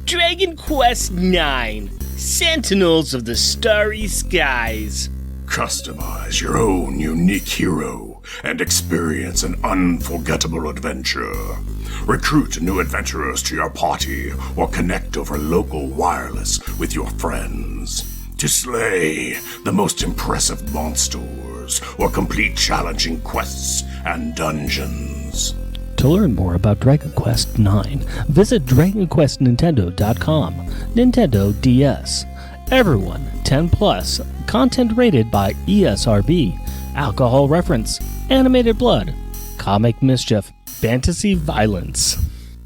Dragon Quest IX, Sentinels of the Starry Skies. Customize your own unique hero and experience an unforgettable adventure. Recruit new adventurers to your party or connect over local wireless with your friends to slay the most impressive monsters or complete challenging quests and dungeons. To learn more about Dragon Quest IX, visit DragonQuestNintendo.com. Nintendo DS. Everyone 10 plus. Content rated by ESRB. Alcohol reference. Animated blood. Comic mischief. Fantasy violence.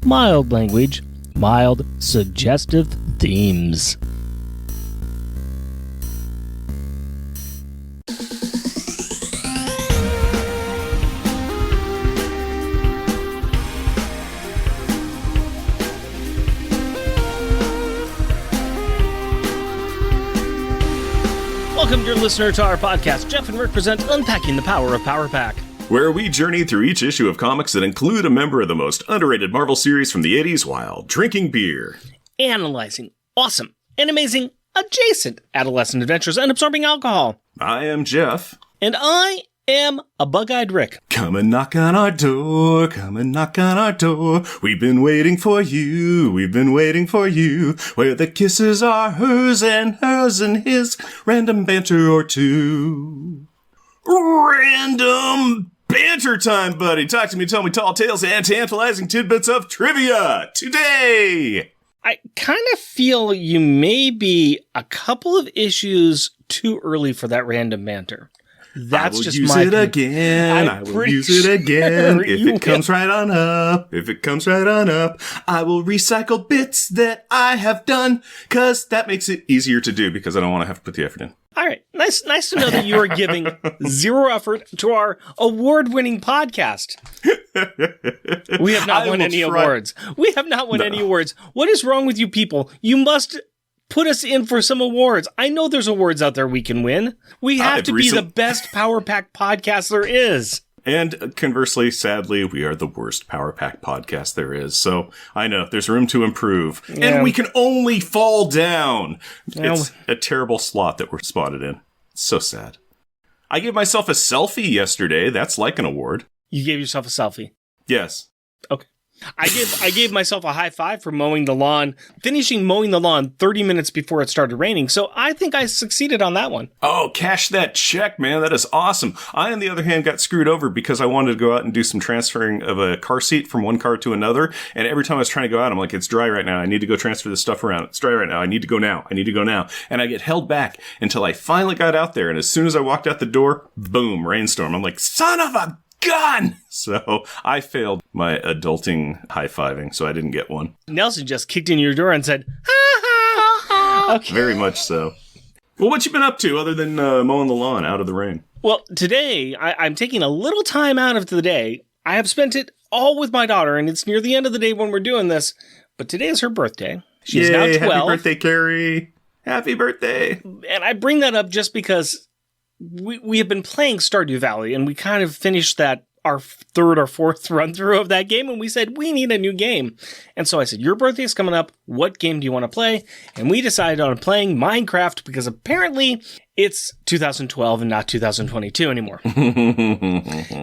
Mild language. Mild suggestive themes. Welcome, dear listener, to our podcast. Jeff and Rick present Unpacking the Power of Power Pack, where we journey through each issue of comics that include a member of the most underrated Marvel series from the 80s while drinking beer, analyzing awesome and amazing adjacent adolescent adventures, and absorbing alcohol. I am Jeff. And I am a bug-eyed Rick. Come and knock on our door, come and knock on our door. We've been waiting for you, we've been waiting for you. Where the kisses are hers and his, random banter or two. Random banter time, buddy. Talk to me, tell me tall tales and tantalizing tidbits of trivia today. I kind of feel you may be a couple of issues too early for that random banter. That's just my I will use it again. If it comes right on up. I will recycle bits that I have done, because that makes it easier to do, because I don't want to have to put the effort in. All right. Nice to know that you are giving zero effort to our award-winning podcast. We have not won any awards. We have not won any awards. What is wrong with you people? You must put us in for some awards. I know there's awards out there we can win. We have to be the best Power Pack podcast there is. And conversely, sadly, we are the worst Power Pack podcast there is. So I know there's room to improve. Yeah. And we can only fall down. Yeah. It's a terrible slot that we're spotted in. It's so sad. I gave myself a selfie yesterday. That's like an award. You gave yourself a selfie? Yes. Okay. I gave myself a high five for finishing mowing the lawn 30 minutes before it started raining. So I think I succeeded on that one. Oh, cash that check, man. That is awesome. I, on the other hand, got screwed over because I wanted to go out and do some transferring of a car seat from one car to another. And every time I was trying to go out, I'm like, it's dry right now. I need to go transfer this stuff around. It's dry right now. I need to go now. And I get held back until I finally got out there. And as soon as I walked out the door, boom, rainstorm. I'm like, son of a gun! So I failed my adulting high-fiving, so I didn't get one. Nelson just kicked in your door and said, ha ha ha. Okay. Very much so. Well, what you been up to other than mowing the lawn out of the rain? Well, today, I'm taking a little time out of the day. I have spent it all with my daughter, and it's near the end of the day when we're doing this, but today is her birthday. She's now 12. Happy birthday, Carrie. Happy birthday. And I bring that up just because we have been playing Stardew Valley, and we kind of finished our third or fourth run through of that game, and we said, we need a new game. And so I said, your birthday is coming up. What game do you want to play? And we decided on playing Minecraft because apparently it's 2012 and not 2022 anymore.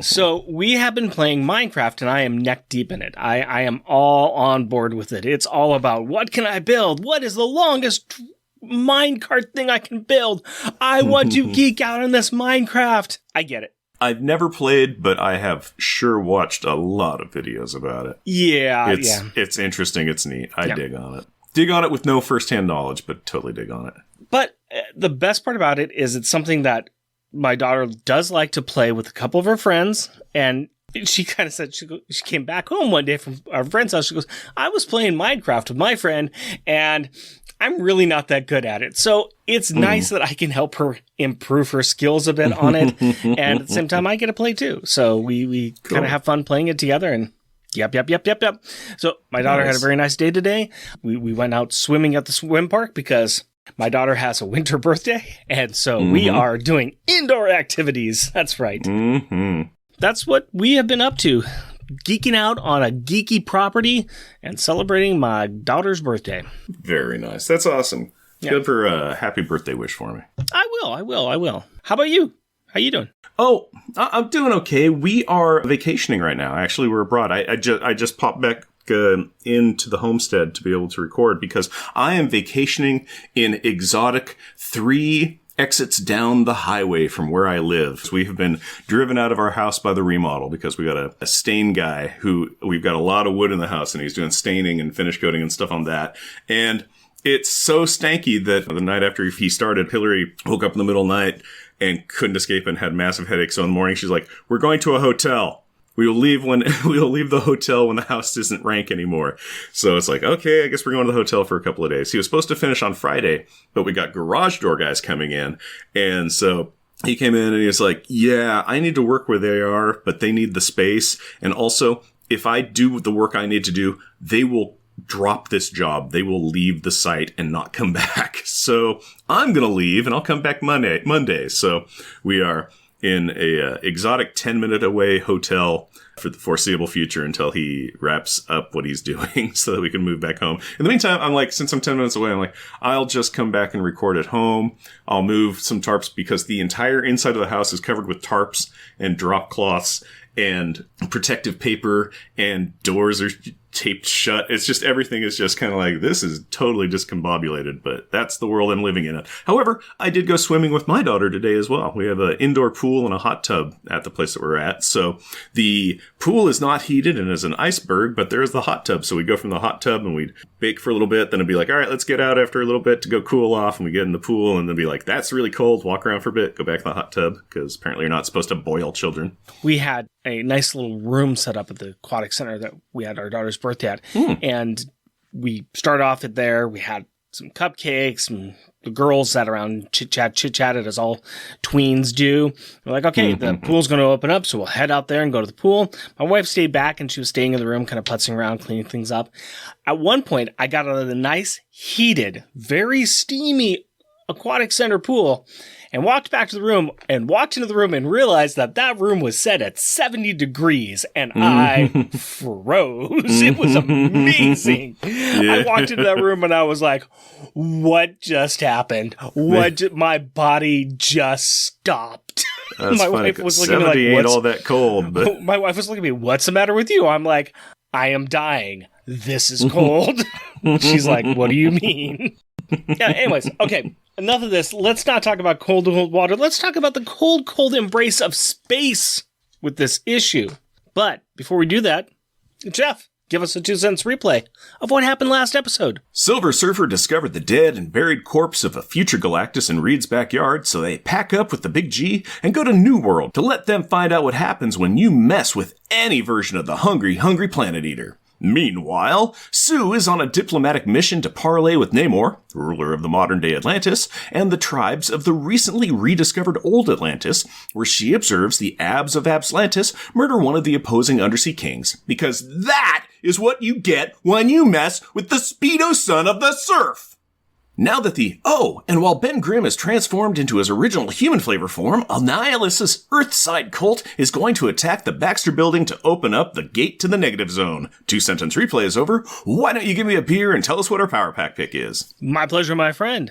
So we have been playing Minecraft, and I am neck deep in it. I am all on board with it. It's all about, what can I build? What is the longest minecart thing I can build? I want to geek out on this Minecraft. I get it. I've never played, but I have sure watched a lot of videos about it. Yeah, It's interesting. It's neat. I dig on it. Dig on it with no first-hand knowledge, but totally dig on it. But the best part about it is it's something that my daughter does like to play with a couple of her friends, and she kind of said, she came back home one day from our friend's house. She goes, I was playing Minecraft with my friend, and I'm really not that good at it. So it's nice that I can help her improve her skills a bit on it. And at the same time, I get to play too. So we kind of have fun playing it together. And yep. So my daughter had a very nice day today. We went out swimming at the swim park because my daughter has a winter birthday. And so we are doing indoor activities. That's right. That's what we have been up to. geeking out on a geeky property and celebrating my daughter's birthday. Very nice. That's awesome. Yeah. Good for a happy birthday wish for me. I will. How about you? How you doing? Oh, I'm doing okay. We are vacationing right now. Actually, we're abroad. I just popped back into the homestead to be able to record because I am vacationing in exotic 3 exits down the highway from where I live. So we have been driven out of our house by the remodel because we got a stain guy who we've got a lot of wood in the house and he's doing staining and finish coating and stuff on that. And it's so stanky that the night after he started, Hillary woke up in the middle of the night and couldn't escape and had massive headaches. So in the morning, she's like, "We're going to a hotel. We will leave the hotel when the house isn't rank anymore." So it's like, okay, I guess we're going to the hotel for a couple of days. He was supposed to finish on Friday, but we got garage door guys coming in. And so he came in and he was like, "Yeah, I need to work where they are, but they need the space. And also, if I do the work I need to do, they will drop this job. They will leave the site and not come back. So I'm going to leave and I'll come back Monday. So we are in a exotic 10-minute away hotel for the foreseeable future until he wraps up what he's doing so that we can move back home. In the meantime, I'm like, since I'm 10 minutes away, I'm like, I'll just come back and record at home. I'll move some tarps because the entire inside of the house is covered with tarps and drop cloths and protective paper, and doors are taped shut. It's just, everything is just kind of like, this is totally discombobulated, but that's the world I'm living in. However, I did go swimming with my daughter today as well. We have an indoor pool and a hot tub at the place that we're at. So the pool is not heated and is an iceberg, but there's the hot tub. So we go from the hot tub and we'd bake for a little bit. Then it'd be like, all right, let's get out after a little bit to go cool off. And we get in the pool and then be like, that's really cold. Walk around for a bit, go back to the hot tub because apparently you're not supposed to boil children. We had a nice little room set up at the aquatic center that we had our daughter's birthday at. And we started off at there. We had some cupcakes and the girls sat around chit-chatted as all tweens do. We're like, okay, the pool's going to open up, so we'll head out there and go to the pool. My wife stayed back and she was staying in the room, kind of putzing around, cleaning things up. At one point, I got out of the nice, heated, very steamy aquatic center pool and walked back to the room and walked into the room and realized that that room was set at 70 degrees and I froze. It was amazing. Yeah. I walked into that room and I was like, what just happened? My body just stopped. That's my funny, wife was looking at me 70 like, ain't all that cold. But my wife was looking at me, what's the matter with you? I'm like, I am dying. This is cold. She's like, what do you mean? Yeah, anyways, okay. Enough of this. Let's not talk about cold water. Let's talk about the cold embrace of space with this issue. But before we do that, Jeff, give us a 2 cents replay of what happened last episode. Silver Surfer discovered the dead and buried corpse of a future Galactus in Reed's backyard, so they pack up with the Big G and go to New World to let them find out what happens when you mess with any version of the hungry planet eater. Meanwhile, Sue is on a diplomatic mission to parley with Namor, ruler of the modern-day Atlantis, and the tribes of the recently rediscovered Old Atlantis, where she observes the Abs of Atlantis murder one of the opposing undersea kings, because that is what you get when you mess with the Speedo son of the surf! Now that and while Ben Grimm is transformed into his original human flavor form, Annihilus' Earthside cult is going to attack the Baxter building to open up the gate to the negative zone. 2-sentence replay is over. Why don't you give me a beer and tell us what our Power Pack pick is? My pleasure, my friend.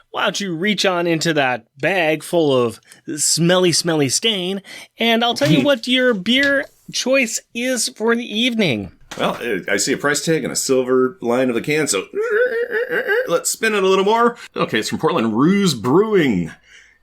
Why don't you reach on into that bag full of smelly stain, and I'll tell you what your beer choice is for the evening. Well, I see a price tag and a silver line of the can, so let's spin it a little more. Okay, it's from Portland Ruse Brewing,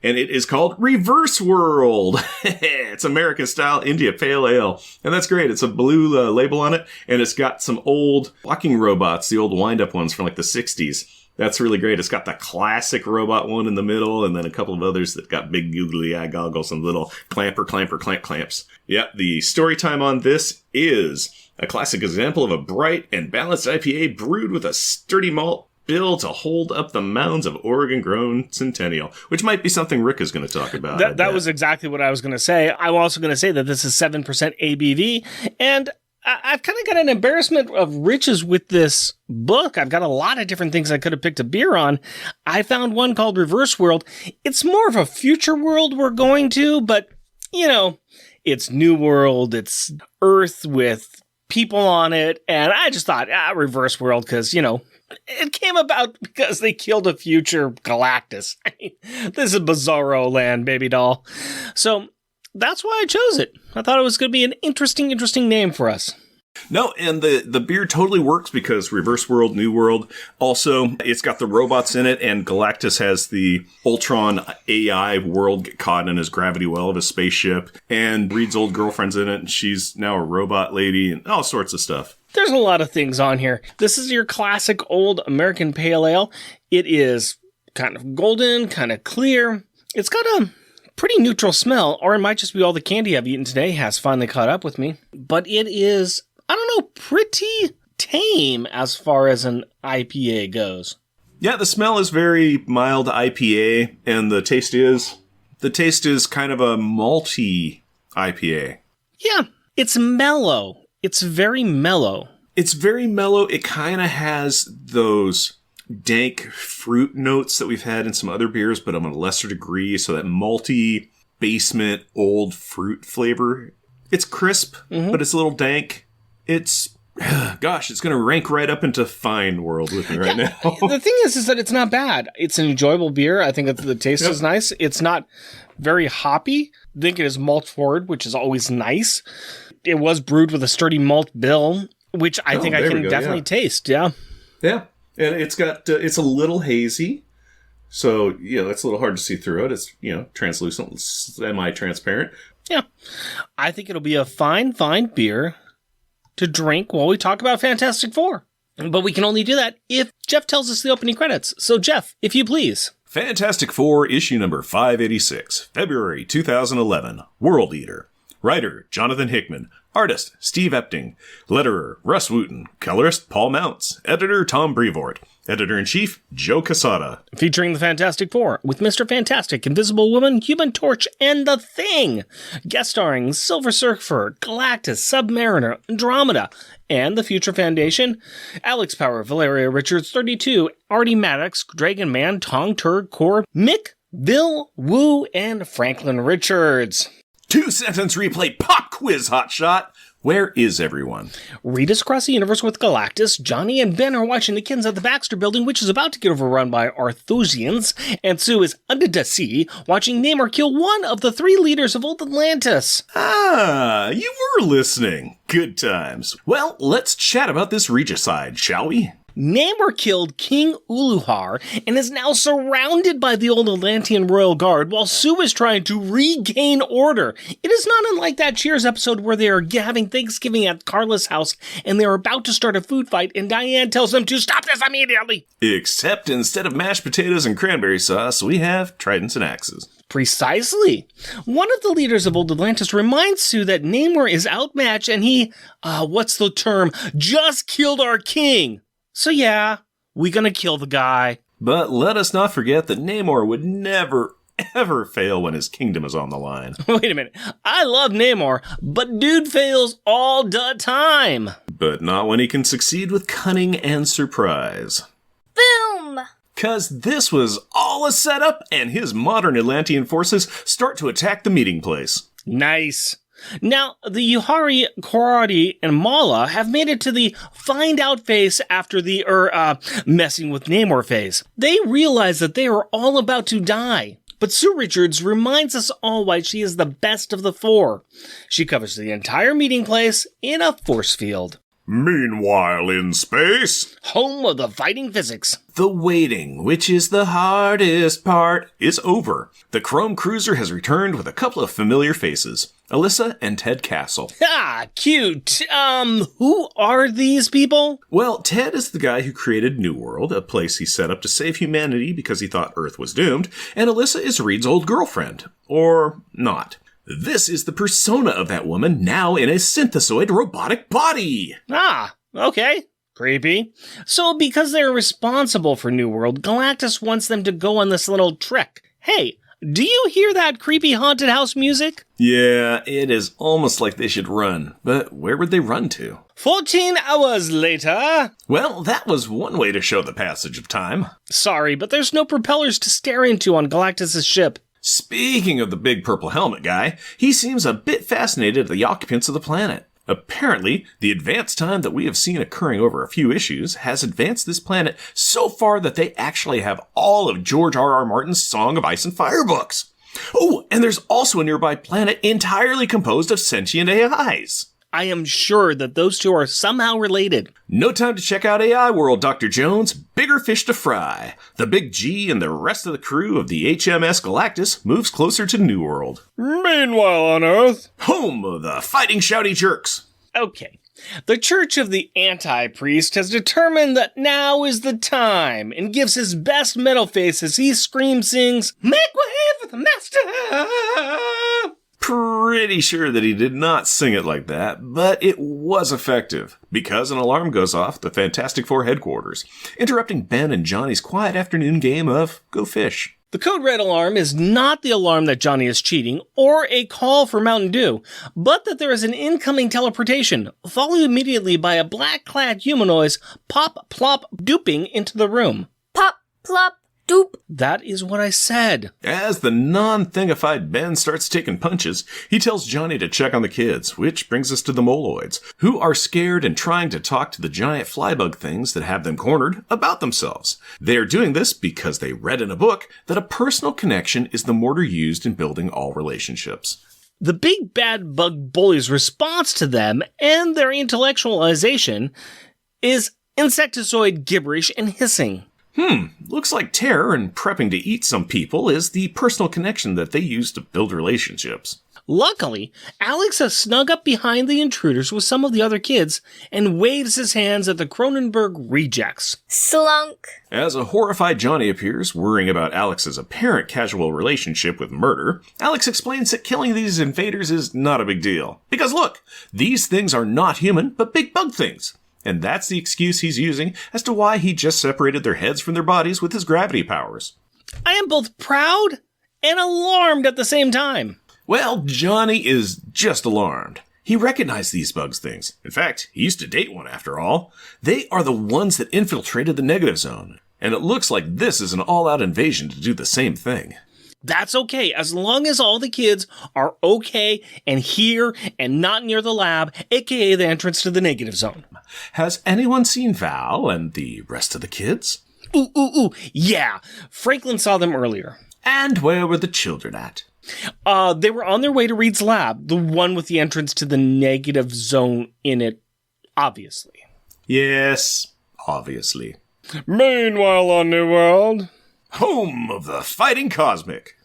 and it is called Reverse World. It's American-style India Pale Ale, and that's great. It's a blue label on it, and it's got some old walking robots, the old wind-up ones from like the 60s. That's really great. It's got the classic robot one in the middle, and then a couple of others that got big googly eye goggles and little clamps. Yep, the story time on this is a classic example of a bright and balanced IPA brewed with a sturdy malt bill to hold up the mounds of Oregon-grown Centennial, which might be something Rick is going to talk about. That was exactly what I was going to say. I'm also going to say that this is 7% ABV, and I've kind of got an embarrassment of riches with this book. I've got a lot of different things I could have picked a beer on. I found one called Reverse World. It's more of a future world we're going to, but, you know, It's New World, it's Earth with people on it, and I just thought, reverse world, because, it came about because they killed a future Galactus. I mean, this is Bizarro land, baby doll. So that's why I chose it. I thought it was going to be an interesting name for us. No, and the beer totally works because reverse world, new world. Also, it's got the robots in it, and Galactus has the Ultron AI world get caught in his gravity well of his spaceship, and Reed's old girlfriend's in it, and she's now a robot lady, and all sorts of stuff. There's a lot of things on here. This is your classic old American pale ale. It is kind of golden, kind of clear. It's got a pretty neutral smell, or it might just be all the candy I've eaten today has finally caught up with me. But it is, I don't know, pretty tame as far as an IPA goes. Yeah, the smell is very mild IPA, and the taste is kind of a malty IPA. Yeah, it's mellow. It's very mellow. It's very mellow. It kind of has those dank fruit notes that we've had in some other beers, but on a lesser degree. So that malty, basement, old fruit flavor. It's crisp, but it's a little dank. It's, gosh, it's going to rank right up into fine world with me right now. The thing is that it's not bad. It's an enjoyable beer. I think that the taste is nice. It's not very hoppy. I think it is malt forward, which is always nice. It was brewed with a sturdy malt bill, which I think I can definitely taste. Yeah. Yeah. And it's got, it's a little hazy. So, it's a little hard to see through it. It's, translucent, semi-transparent. Yeah. I think it'll be a fine beer to drink while we talk about Fantastic Four. But we can only do that if Jeff tells us the opening credits. So, Jeff, if you please. Fantastic Four, issue number 586, February 2011. World Eater. Writer, Jonathan Hickman. Artist, Steve Epting. Letterer, Russ Wooten. Colorist, Paul Mounts. Editor, Tom Brevoort. Editor-in-Chief, Joe Quesada. Featuring the Fantastic Four with Mr. Fantastic, Invisible Woman, Human Torch, and The Thing. Guest starring Silver Surfer, Galactus, Submariner, Andromeda, and the Future Foundation. Alex Power, Valeria Richards, 32, Artie Maddox, Dragon Man, Tong Turd, Core, Mick, Bill, Wu, and Franklin Richards. 2-sentence replay pop quiz hotshot. Where is everyone? Reed is across the universe with Galactus. Johnny and Ben are watching the kids at the Baxter building, which is about to get overrun by Arthusians. And Sue is under the sea, watching Namor kill one of the 3 leaders of Old Atlantis. Ah, you were listening. Good times. Well, let's chat about this regicide, shall we? Namor killed King Uluhar and is now surrounded by the old Atlantean royal guard while Sue is trying to regain order. It is not unlike that Cheers episode where they are having Thanksgiving at Carla's house and they are about to start a food fight and Diane tells them to stop this immediately. Except instead of mashed potatoes and cranberry sauce, we have tridents and axes. Precisely. One of the leaders of Old Atlantis reminds Sue that Namor is outmatched and he, just killed our king. So yeah, we're gonna kill the guy. But let us not forget that Namor would never, ever fail when his kingdom is on the line. Wait a minute. I love Namor, but dude fails all the time. But not when he can succeed with cunning and surprise. Boom! 'Cause this was all a setup, and his modern Atlantean forces start to attack the meeting place. Nice. Now, the Yuhari, Korati, and Mala have made it to the find out phase after the, messing with Namor phase. They realize that they are all about to die. But Sue Richards reminds us all why she is the best of the 4. She covers the entire meeting place in a force field. Meanwhile, in space, home of the fighting physics, the waiting, which is the hardest part, is over. The Chrome Cruiser has returned with a couple of familiar faces, Alyssa and Ted Castle. Ah, cute. Who are these people? Well, Ted is the guy who created New World, a place he set up to save humanity because he thought Earth was doomed, and Alyssa is Reed's old girlfriend. Or not. This is the persona of that woman, now in a synthesoid robotic body. Ah, okay. Creepy. So because they're responsible for New World, Galactus wants them to go on this little trek. Hey, do you hear that creepy haunted house music? Yeah, it is almost like they should run. But where would they run to? 14 hours later. Well, that was one way to show the passage of time. Sorry, but there's no propellers to stare into on Galactus' ship. Speaking of the big purple helmet guy, he seems a bit fascinated at the occupants of the planet. Apparently, the advanced time that we have seen occurring over a few issues has advanced this planet so far that they actually have all of George R.R. Martin's Song of Ice and Fire books. Oh, and there's also a nearby planet entirely composed of sentient AIs. I am sure that those two are somehow related. No time to check out AI World, Dr. Jones. Bigger fish to fry. The Big G and the rest of the crew of the HMS Galactus moves closer to New World. Meanwhile on Earth, home of the fighting shouty jerks. Okay. The Church of the Anti-Priest has determined that now is the time and gives his best metal face as he sings, "Make way for the Master!" Pretty sure that he did not sing it like that, but it was effective, because an alarm goes off at the Fantastic Four headquarters, interrupting Ben and Johnny's quiet afternoon game of Go Fish. The code red alarm is not the alarm that Johnny is cheating or a call for Mountain Dew, but that there is an incoming teleportation, followed immediately by a black-clad humanoid pop-plop-duping into the room. Pop, plop, doop. That is what I said. As the non-thingified Ben starts taking punches, he tells Johnny to check on the kids, which brings us to the moloids, who are scared and trying to talk to the giant flybug things that have them cornered about themselves. They are doing this because they read in a book that a personal connection is the mortar used in building all relationships. The big bad bug bully's response to them and their intellectualization is insectoid gibberish and hissing. Looks like terror and prepping to eat some people is the personal connection that they use to build relationships. Luckily, Alex has snuck up behind the intruders with some of the other kids and waves his hands at the Cronenberg rejects. Slunk. As a horrified Johnny appears, worrying about Alex's apparent casual relationship with murder, Alex explains that killing these invaders is not a big deal. Because look, these things are not human, but big bug things. And that's the excuse he's using as to why he just separated their heads from their bodies with his gravity powers. I am both proud and alarmed at the same time. Well, Johnny is just alarmed. He recognized these bugs things. In fact, he used to date one after all. They are the ones that infiltrated the negative zone. And it looks like this is an all-out invasion to do the same thing. That's okay, as long as all the kids are okay and here and not near the lab, aka the entrance to the negative zone. Has anyone seen Val and the rest of the kids? Yeah, Franklin saw them earlier. And where were the children at? They were on their way to Reed's lab, the one with the entrance to the negative zone in it, obviously. Yes, obviously. Meanwhile on New World, home of the fighting cosmic.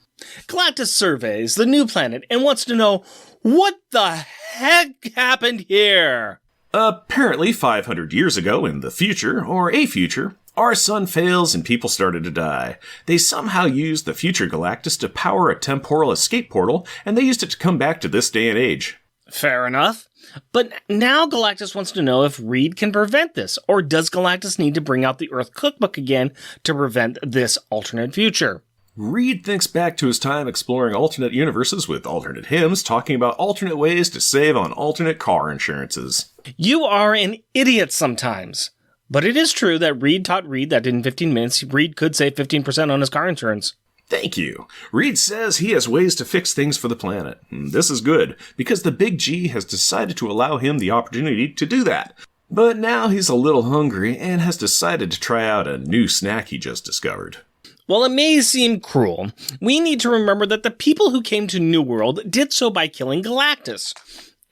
Galactus surveys the new planet and wants to know what the heck happened here. Apparently 500 years ago in the future, or a future, our sun fails and people started to die. They somehow used the future Galactus to power a temporal escape portal, and they used it to come back to this day and age. Fair enough. But now Galactus wants to know if Reed can prevent this, or does Galactus need to bring out the Earth Cookbook again to prevent this alternate future? Reed thinks back to his time exploring alternate universes with alternate hymns, talking about alternate ways to save on alternate car insurances. You are an idiot sometimes. But it is true that Reed taught Reed that in 15 minutes, Reed could save 15% on his car insurance. Thank you. Reed says he has ways to fix things for the planet. This is good, because the Big G has decided to allow him the opportunity to do that. But now he's a little hungry and has decided to try out a new snack he just discovered. While it may seem cruel, we need to remember that the people who came to New World did so by killing Galactus.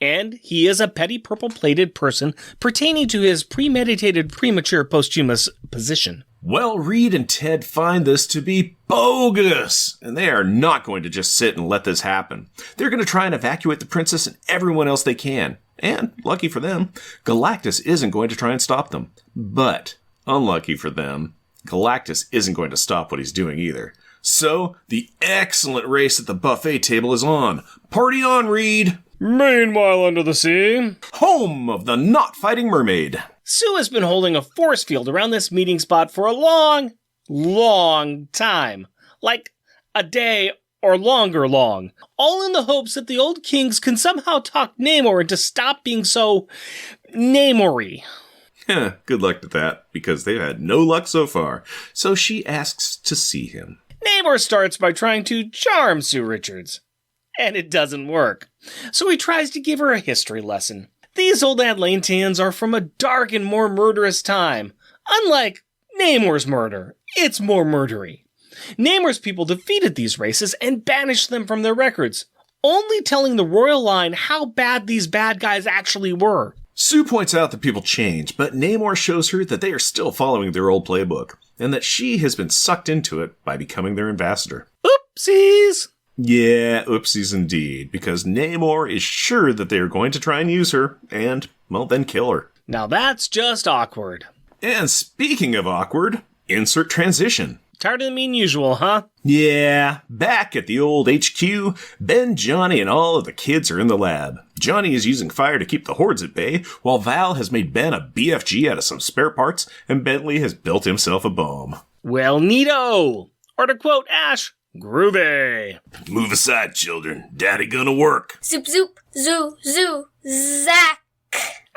And he is a petty purple-plated person pertaining to his premeditated premature posthumous position. Well, Reed and Ted find this to be bogus, and they are not going to just sit and let this happen. They're going to try and evacuate the princess and everyone else they can. And, lucky for them, Galactus isn't going to try and stop them. But, unlucky for them, Galactus isn't going to stop what he's doing either. So, the excellent race at the buffet table is on. Party on, Reed! Meanwhile under the sea, home of the not-fighting mermaid. Sue has been holding a force field around this meeting spot for a long time. Like a day or longer long. All in the hopes that the old kings can somehow talk Namor into stop being so Namory. Good luck to that, because they've had no luck so far. So she asks to see him. Namor starts by trying to charm Sue Richards. And it doesn't work. So he tries to give her a history lesson. These old Atlanteans are from a dark and more murderous time. Unlike Namor's murder, it's more murdery. Namor's people defeated these races and banished them from their records, only telling the royal line how bad these bad guys actually were. Sue points out that people change, but Namor shows her that they are still following their old playbook, and that she has been sucked into it by becoming their ambassador. Oopsies! Yeah, oopsies indeed, because Namor is sure that they are going to try and use her, and, well, then kill her. Now that's just awkward. And speaking of awkward, insert transition. Tighter than mean usual, huh? Yeah, back at the old HQ, Ben, Johnny, and all of the kids are in the lab. Johnny is using fire to keep the hordes at bay, while Val has made Ben a BFG out of some spare parts, and Bentley has built himself a bomb. Well, neato! Or to quote Ash, groovy. Move aside, children. Daddy gonna work. Zoop zoop, zoo, zoo, zack.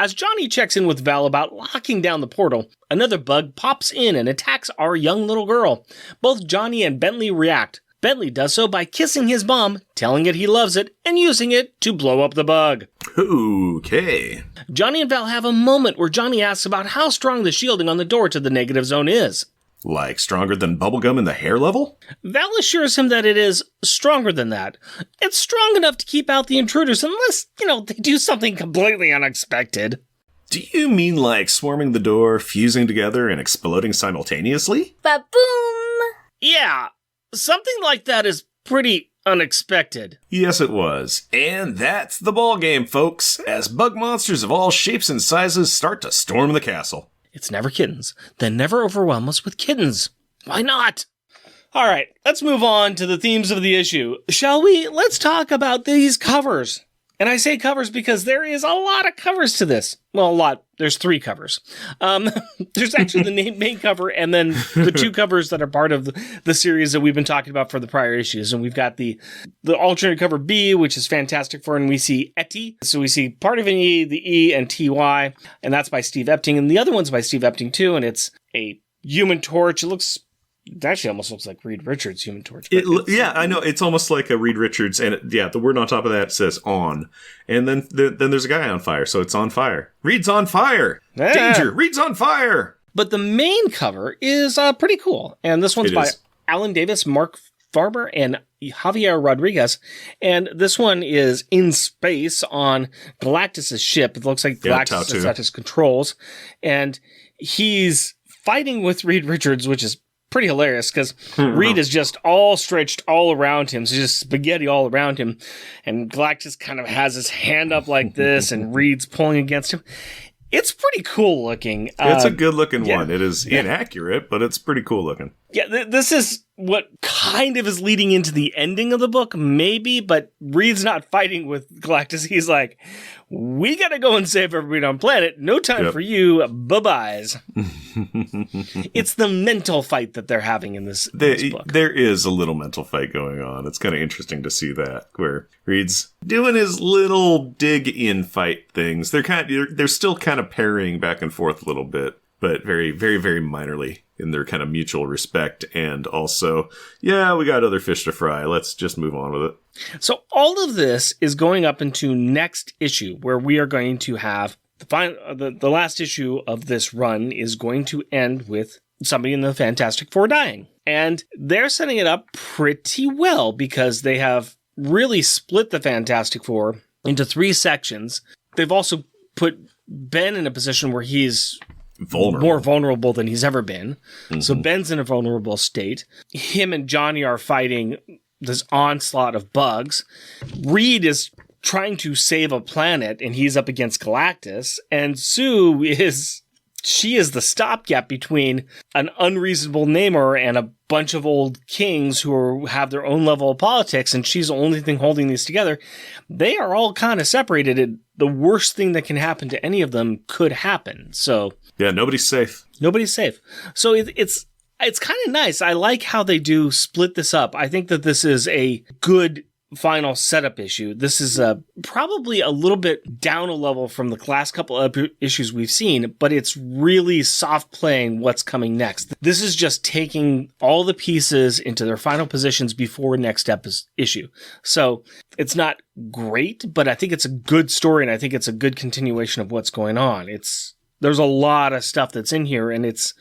As Johnny checks in with Val about locking down the portal, another bug pops in and attacks our young little girl. Both Johnny and Bentley react. Bentley does so by kissing his mom, telling it he loves it, and using it to blow up the bug. Okay. Johnny and Val have a moment where Johnny asks about how strong the shielding on the door to the negative zone is. Like stronger than bubblegum in the hair level? Val assures him that it is stronger than that. It's strong enough to keep out the intruders unless, they do something completely unexpected. Do you mean like swarming the door, fusing together, and exploding simultaneously? Ba-boom. Yeah, something like that is pretty unexpected. Yes, it was. And that's the ballgame, folks, as bug monsters of all shapes and sizes start to storm the castle. It's never kittens. Then never overwhelm us with kittens. Why not? All right, let's move on to the themes of the issue. Shall we? Let's talk about these covers. And I say covers because there is a lot of covers to this. Well, a lot. There's 3 covers. There's actually the main cover and then the 2 covers that are part of the series that we've been talking about for the prior issues. And we've got the alternate cover B, which is Fantastic Four, and we see Etty. So we see part of an E, the E, and TY, and that's by Steve Epting. And the other one's by Steve Epting, too, and it's a Human Torch. It actually almost looks like Reed Richards' Human Torch. Yeah, I know. It's almost like a Reed Richards, and the word on top of that says on. And then there's a guy on fire, so it's on fire. Reed's on fire! Yeah. Danger! Reed's on fire! But the main cover is pretty cool. And this one's by Alan Davis, Mark Farber, and Javier Rodriguez. And this one is in space on Galactus' ship. It looks like Galactus is at his controls. And he's fighting with Reed Richards, which is pretty hilarious because Reed is just all stretched all around him. So just spaghetti all around him. And Galactus kind of has his hand up like this and Reed's pulling against him. It's pretty cool looking. It's a good looking one. It is inaccurate, but it's pretty cool looking. Yeah, this is what kind of is leading into the ending of the book, maybe, but Reed's not fighting with Galactus. He's like, we gotta go and save everybody on planet. No time for you. Bye-byes. It's the mental fight that they're having in this book. There is a little mental fight going on. It's kind of interesting to see that, where Reed's doing his little dig-in fight things. They're still kind of parrying back and forth a little bit, but very, very, very minorly in their kind of mutual respect. And also, we got other fish to fry. Let's just move on with it. So all of this is going up into next issue, where we are going to have the last issue of this run is going to end with somebody in the Fantastic Four dying. And they're setting it up pretty well because they have really split the Fantastic Four into 3 sections. They've also put Ben in a position where he's more vulnerable than he's ever been. Mm-hmm. So Ben's in a vulnerable state. Him and Johnny are fighting this onslaught of bugs. Reed is trying to save a planet, and he's up against Galactus. And Sue is the stopgap between an unreasonable Namor and a bunch of old kings who have their own level of politics, and she's the only thing holding these together. They are all kind of separated, and the worst thing that can happen to any of them could happen. So yeah, nobody's safe. Nobody's safe. So it's kind of nice. I like how they do split this up. I think that this is a good final setup issue. This is probably a little bit down a level from the last couple of issues we've seen, but it's really soft playing what's coming next. This is just taking all the pieces into their final positions before next issue. So it's not great, but I think it's a good story, and I think it's a good continuation of what's going on. There's a lot of stuff that's in here, and it's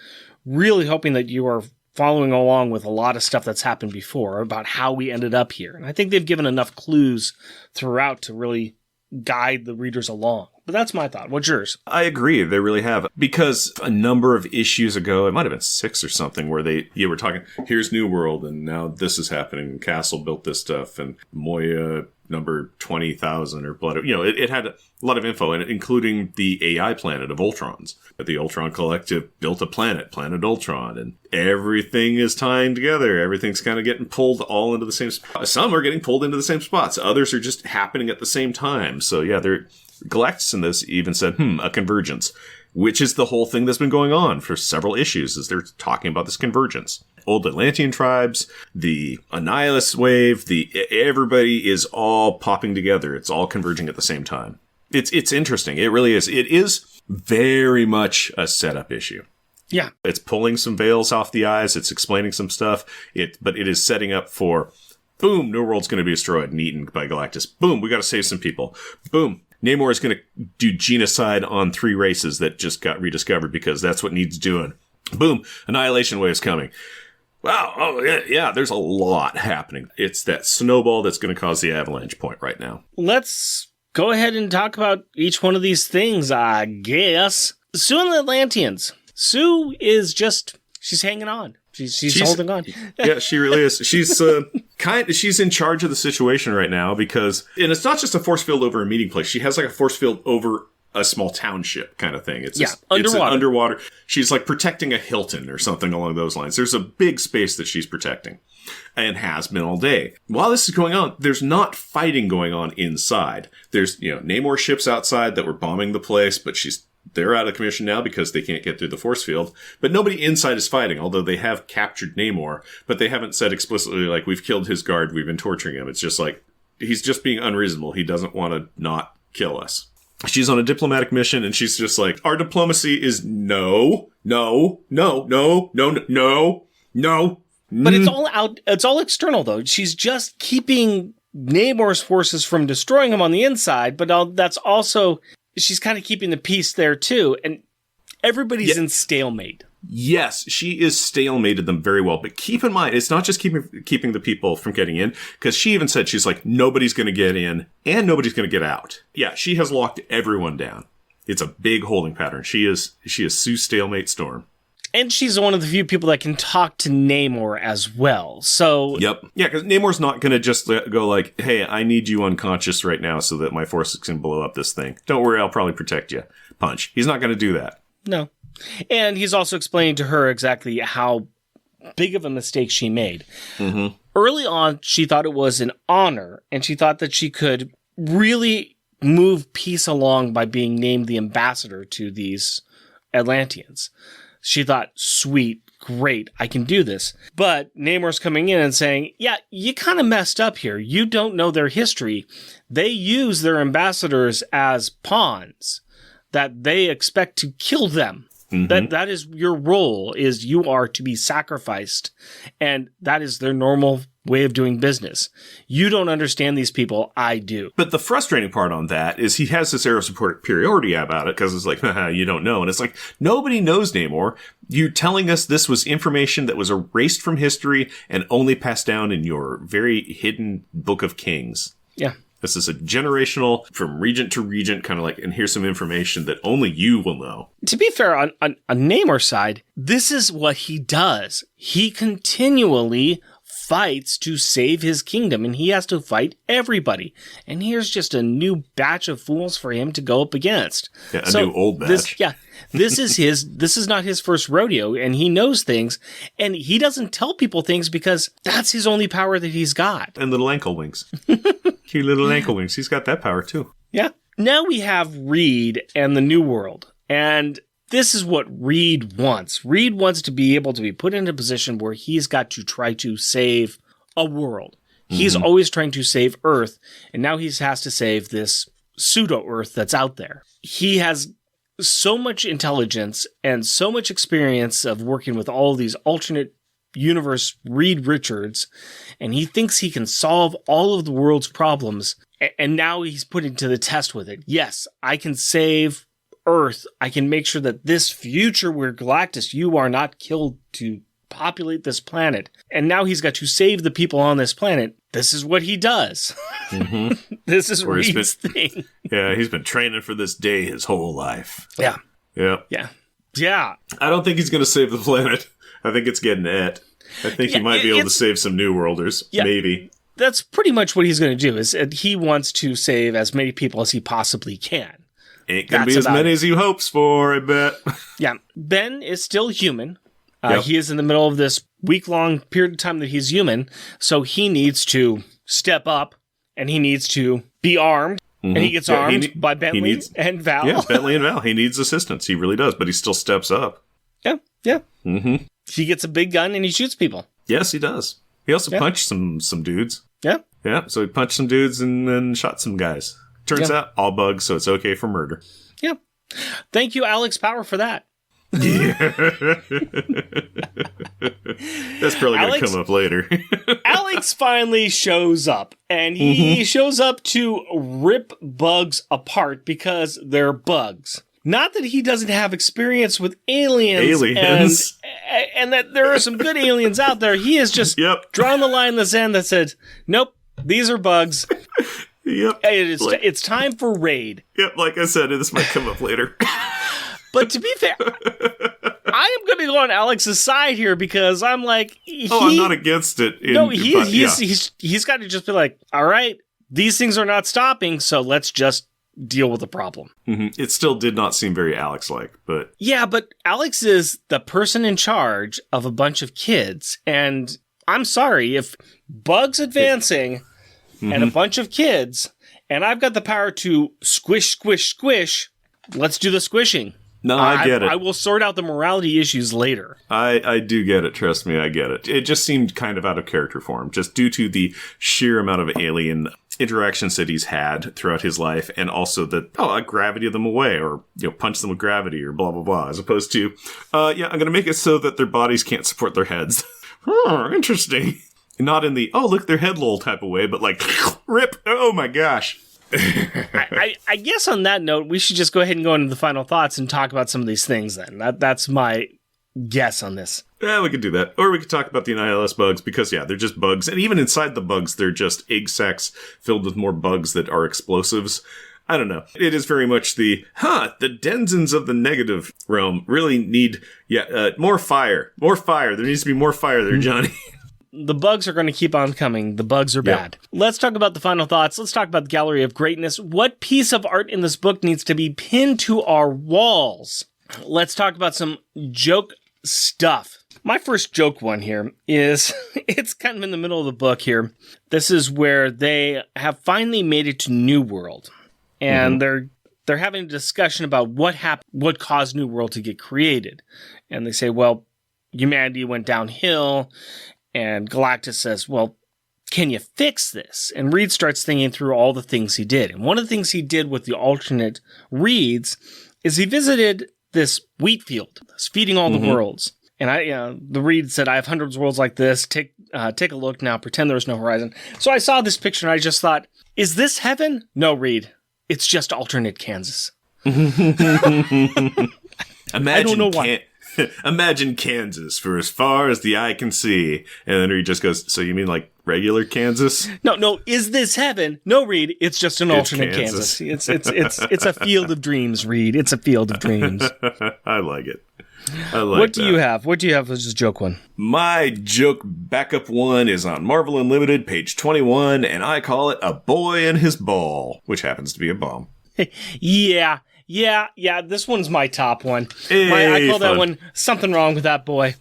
really hoping that you are following along with a lot of stuff that's happened before about how we ended up here. And I think they've given enough clues throughout to really guide the readers along. But that's my thought. What's yours? I agree. They really have. Because a number of issues ago, it might have been 6 or something, where you were talking, here's New World, and now this is happening. Castle built this stuff, and Moya number 20,000 or blood. It had a lot of info in it, including the AI planet of Ultrons. The Ultron Collective built a planet Ultron, and everything is tying together. Everything's kind of getting pulled all into the same spot. Some are getting pulled into the same spots. Others are just happening at the same time. So yeah, Galactus in this even said, a convergence, which is the whole thing that's been going on for several issues, is they're talking about this convergence. Old Atlantean tribes, the Annihilus wave, everybody is all popping together. It's all converging at the same time. It's interesting. It really is. It is very much a setup issue. Yeah. It's pulling some veils off the eyes. It's explaining some stuff. But it is setting up for, boom, New World's going to be destroyed and eaten by Galactus. Boom, we got to save some people. Boom, Namor is going to do genocide on 3 races that just got rediscovered because that's what needs doing. Boom, Annihilation wave's coming. Wow, oh yeah, there's a lot happening. It's that snowball that's going to cause the avalanche point right now. Let's go ahead and talk about each one of these things, I guess. Sue and the Atlanteans. Sue is she's hanging on. She's holding on. Yeah, she really is. She's she's in charge of the situation right now because, and it's not just a force field over a meeting place. She has like a force field over a small township kind of thing. It's underwater. She's like protecting a Hilton or something along those lines. There's a big space that she's protecting and has been all day. While this is going on, there's not fighting going on inside. There's, Namor ships outside that were bombing the place, but they're out of commission now because they can't get through the force field. But nobody inside is fighting, although they have captured Namor, but they haven't said explicitly, like, we've killed his guard, we've been torturing him. It's just like, he's just being unreasonable. He doesn't want to not kill us. She's on a diplomatic mission, and she's just like, our diplomacy is no. But it's all external, though. She's just keeping Namor's forces from destroying him on the inside, but that's also, she's kind of keeping the peace there, too. And everybody's in stalemate. Yes, she is stalemated them very well. But keep in mind, it's not just keeping the people from getting in, because she even said, she's like, nobody's going to get in and nobody's going to get out. Yeah, she has locked everyone down. It's a big holding pattern. She is Sue Stalemate Storm. And she's one of the few people that can talk to Namor as well. So yep. Yeah, because Namor's not going to just go like, hey, I need you unconscious right now so that my forces can blow up this thing. Don't worry, I'll probably protect you. Punch. He's not going to do that. No. And he's also explaining to her exactly how big of a mistake she made. Mm-hmm. Early on, she thought it was an honor, and she thought that she could really move peace along by being named the ambassador to these Atlanteans. She thought, sweet, great, I can do this. But Namor's coming in and saying, yeah, you kind of messed up here. You don't know their history. They use their ambassadors as pawns that they expect to kill them. Mm-hmm. That is your role, is you are to be sacrificed. And that is their normal way of doing business. You don't understand these people. I do. But the frustrating part on that is he has this air of superiority about it because it's like, you don't know. And it's like, nobody knows Namor. You're telling us this was information that was erased from history and only passed down in your very hidden Book of Kings. Yeah. This is a generational, from regent to regent, kind of like, and here's some information that only you will know. To be fair, on Namor's side, this is what he does. He continually fights to save his kingdom, and he has to fight everybody. And here's just a new batch of fools for him to go up against. Yeah, new old batch. This is not his first rodeo, and he knows things, and he doesn't tell people things because that's his only power that he's got. And little ankle wings. Cute little ankle wings. He's got that power too. Yeah. Now we have Reed and the New World, and this is what Reed wants. Reed wants to be able to be put in a position where he's got to try to save a world. He's always trying to save Earth, and now he has to save this pseudo-Earth that's out there. He has so much intelligence and so much experience of working with all these alternate universe Reed Richards, and he thinks he can solve all of the world's problems, and now he's putting to the test with it. Yes, I can save Earth. I can make sure that this future where Galactus, you are not killed to populate this planet. And now he's got to save the people on this planet. This is what he does. This is Reed's thing. Yeah, he's been training for this day his whole life. Yeah. Yeah. Yeah. Yeah. I don't think he's going to save the planet. I think it's getting it. I think he might be able to save some New Worlders. Yeah, maybe. That's pretty much what he's going to do, is he wants to save as many people as he possibly can. Ain't going to be as many as he hopes for, I bet. Yeah. Ben is still human. He is in the middle of this week-long period of time that he's human, so he needs to step up, and he needs to be armed, and he gets armed by Bentley and Val. Yeah, Bentley and Val. He needs assistance. He really does, but he still steps up. Yeah, yeah. He gets a big gun, and he shoots people. Yes, he does. He also punched some dudes. Yeah. Yeah, so he punched some dudes and then shot some guys. Turns out, all bugs, so it's okay for murder. Yeah. Thank you, Alex Power, for that. Yeah. That's probably going to come up later. Alex finally shows up, and he shows up to rip bugs apart because they're bugs. Not that he doesn't have experience with aliens. And that there are some good aliens out there. He has just drawn the line in the sand that said, nope, these are bugs. It's time for raid. Yep, like I said, this might come up later. But to be fair, I am going to go on Alex's side here because I'm like... I'm not against it. He's got to just be like, all right, these things are not stopping, so let's just deal with the problem. It still did not seem very Alex-like, but... Yeah, but Alex is the person in charge of a bunch of kids, and I'm sorry, if bugs advancing and a bunch of kids, and I've got the power to squish, squish, squish, let's do the squishing. No, I get it. I will sort out the morality issues later. I do get it. Trust me, I get it. It just seemed kind of out of character for him, just due to the sheer amount of alien interactions that he's had throughout his life, and also that, I gravity them away, or, punch them with gravity, or blah, blah, blah, as opposed to, I'm going to make it so that their bodies can't support their heads. Interesting. Not in the, look, their head lol type of way, but like, rip, oh my gosh. I guess on that note, we should just go ahead and go into the final thoughts and talk about some of these things then. That's my guess on this. Yeah, we could do that. Or we could talk about the Annihilus bugs, because, they're just bugs. And even inside the bugs, they're just egg sacs filled with more bugs that are explosives. I don't know. It is very much the denizens of the negative realm really need, more fire. More fire. There needs to be more fire there, Johnny. The bugs are going to keep on coming. The bugs are bad. Let's talk about the final thoughts. Let's talk about the Gallery of Greatness. What piece of art in this book needs to be pinned to our walls? Let's talk about some joke stuff. My first joke one here is, it's kind of in the middle of the book here. This is where they have finally made it to New World. And they're having a discussion about what happened, what caused New World to get created. And they say, well, humanity went downhill. And Galactus says, well, can you fix this? And Reed starts thinking through all the things he did. And one of the things he did with the alternate Reeds is he visited this wheat field. It's feeding all the worlds. And the Reed said, I have hundreds of worlds like this. Take a look now. Pretend there's no horizon. So I saw this picture and I just thought, is this heaven? No, Reed. It's just alternate Kansas. I don't know why. Imagine Kansas for as far as the eye can see. And then Reed just goes, so you mean like regular Kansas? No, is this heaven? No, Reed, it's just an alternate Kansas. It's a field of dreams, Reed. It's a field of dreams. I like it. What do you have? What do you have as a joke one? My joke backup one is on Marvel Unlimited, page 21, and I call it A Boy and His Ball, which happens to be a bomb. Yeah, this one's my top one. I call that one Something Wrong with That Boy.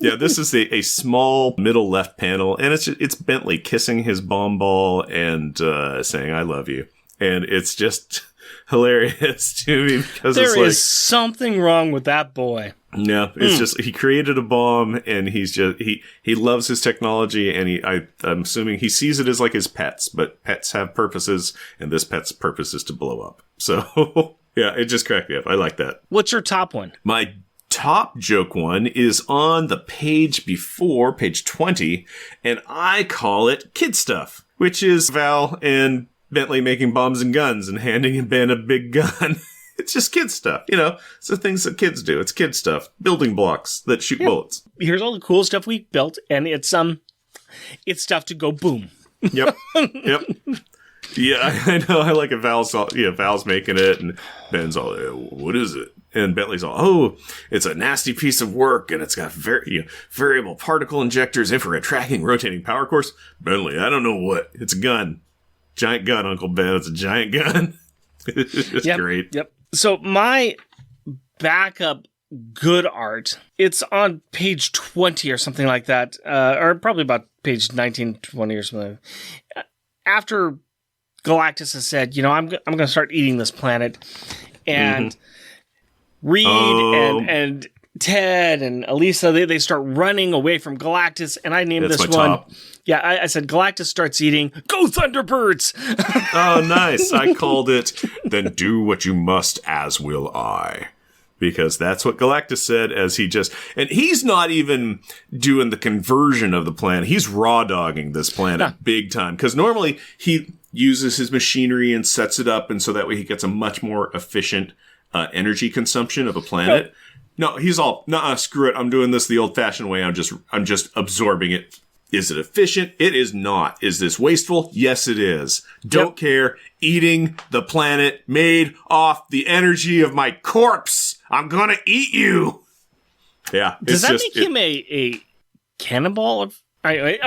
Yeah, this is a small middle left panel, and it's Bentley kissing his bomb ball and saying, I love you. And it's just hilarious to me because there is something wrong with that boy. No, it's just he created a bomb, and he's just he loves his technology, and I'm assuming he sees it as like his pets, but pets have purposes, and this pet's purpose is to blow up. So yeah, it just cracked me up. I like that. What's your top one? My top joke one is on the page before, page 20, and I call it kid stuff, which is Val and Bentley making bombs and guns and handing Ben a big gun. It's just kid stuff, It's the things that kids do. It's kid stuff, building blocks that shoot bullets. Here's all the cool stuff we built, and it's stuff to go boom. Yep. Yeah, I know. I like it. Val's making it, and Ben's all, what is it? And Bentley's all, it's a nasty piece of work, and it's got variable particle injectors, infrared tracking, rotating power cores. Bentley, I don't know what. It's a gun. Giant gun, Uncle Ben. It's a giant gun. It's great. Yep. So my backup good art, it's on page 20 or something like that, or probably about page 19, 20 or something. After Galactus has said, I'm going to start eating this planet, and Reed and Ted and Elisa, they start running away from Galactus, and I named this one. Top. Yeah, I said Galactus starts eating. Go Thunderbirds! Oh, nice. I called it, then do what you must, as will I. Because that's what Galactus said and he's not even doing the conversion of the planet. He's raw dogging this planet big time. Because normally he uses his machinery and sets it up, and so that way he gets a much more efficient energy consumption of a planet. No, he's all, screw it. I'm doing this the old-fashioned way. I'm just absorbing it. Is it efficient? It is not. Is this wasteful? Yes, it is. Don't care. Eating the planet made off the energy of my corpse. I'm gonna eat you. Yeah. Does that make him a cannibal? Okay,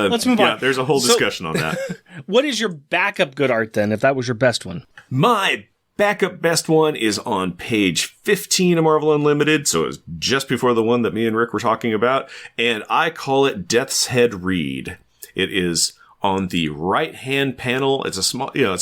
let's move on. Yeah, there's a whole discussion on that. What is your backup good art then, if that was your best one? My backup best one is on page 15 of Marvel Unlimited, so it's just before the one that me and Rick were talking about, and I call it Death's Head Reed. It is on the right-hand panel. It's a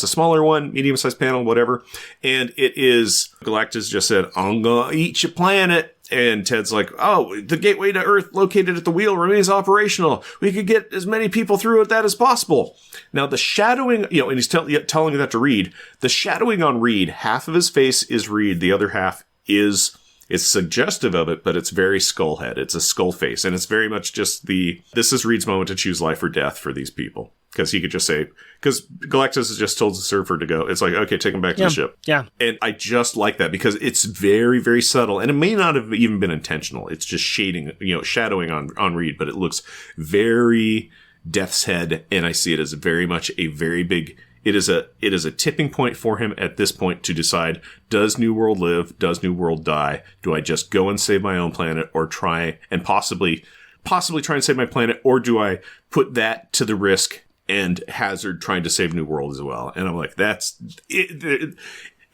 smaller one, medium-sized panel, whatever, and it is, Galactus just said, I'm gonna eat your planet. And Ted's like, the gateway to Earth located at the wheel remains operational. We could get as many people through it that as possible. Now, the shadowing, and he's telling that to Reed. The shadowing on Reed, half of his face is Reed, the other half is suggestive of it, but it's very skullhead. It's a skull face. And it's very much just this is Reed's moment to choose life or death for these people. Because he could just say, because Galactus has just told the surfer to go. It's like, okay, take him back to the ship. Yeah. And I just like that because it's very, very subtle. And it may not have even been intentional. It's just shadowing on Reed, but it looks very Death's Head. And I see it as very much a very big, it is a tipping point for him at this point to decide, does New World live? Does New World die? Do I just go and save my own planet or try and possibly try and save my planet? Or do I put that to the risk and hazard trying to save New World as well? And I'm like, that's it.